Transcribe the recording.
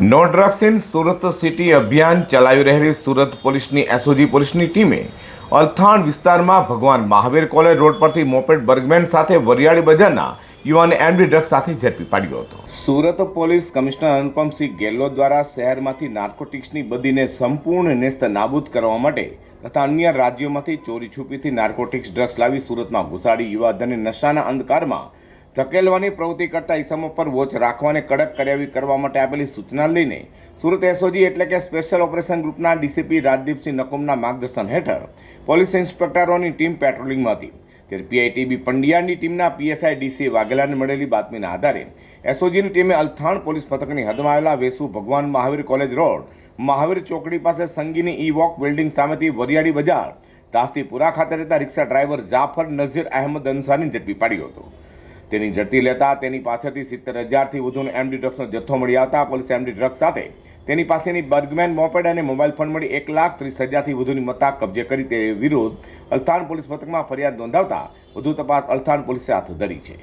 No drugs in Surat city અભિયાન ચલાવી રહેલી સુરત પોલીસની એસઓજી પોલીસની ટીમે અલથાણ વિસ્તારમાં ભગવાન મહાવીર કોલેજ રોડ પરથી મોપેડ બર્ગમેન સાથે વરિયાળી બજારના યુવાનને એમડી ડ્રગ્સ સાથે ઝડપી પાડ્યો હતો। સુરત પોલીસ કમિશનર અનુપમસિંહ ગેહલોત દ્વારા શહેરમાંથી નાર્કોટિક્સની બદીને સંપૂર્ણ નેસ્ત નાબૂદ કરવા માટે તથા અન્ય રાજ્યોમાંથી ચોરી છુપીથી નાર્કોટિક્સ ડ્રગ્સ લાવી સુરતમાં ઘુસાડી યુવાધનને નશાના અંધકારમાં ધકેલવાની પ્રવૃત્તિ કરતા ઇસમો પર વોચ રાખવાને કડક કાર્યવાહી કરવા માટે આપેલી સૂચના લઈને સુરત એસઓજી એટલે કે સ્પેશિયલ ઓપરેશન ગ્રુપના ડીસીપી રાજદીપસિંહ નકુમના માર્ગદર્શન હેઠળ પોલીસ ઇન્સ્પેક્ટરોની ટીમ પેટ્રોલિંગમાં હતી। ત્યારે પીઆઈટીબી પંડ્યાની ટીમના પીએસઆઈ ડીસી વાઘેલાને મળેલી બાતમીના આધારે એસઓજીની ટીમે અલથાણ પોલીસ મથકની હદમાં આવેલા વેસુ ભગવાન મહાવીર કોલેજ રોડ મહાવીર ચોકડી પાસે સંગીની ઈ વોક બિલ્ડિંગ સામેથી વરિયાળી બજાર દાસ્તીપુરા ખાતે રહેતા રિક્ષા ડ્રાઈવર જાફર નઝીર અહેમદ અંસારીને ઝડપી પાડ્યો હતો। તેની ઝડપી લેતા તેની પાસેથી 70,000થી વધુનો એમડી ડ્રગ્સનો જથ્થો મળી આવતા પોલીસે એમડી ડ્રગ્સ સાથે તેની પાસેની બર્ગમેન મોપેડ અને મોબાઈલ ફોન મળી 1,30,000થી વધુની મત્તા કબજે કરી તે વિરુદ્ધ અલથાણ પોલીસ મથકમાં ફરિયાદ નોંધાવતા વધુ તપાસ અલથાણ પોલીસે હાથ ધરી છે।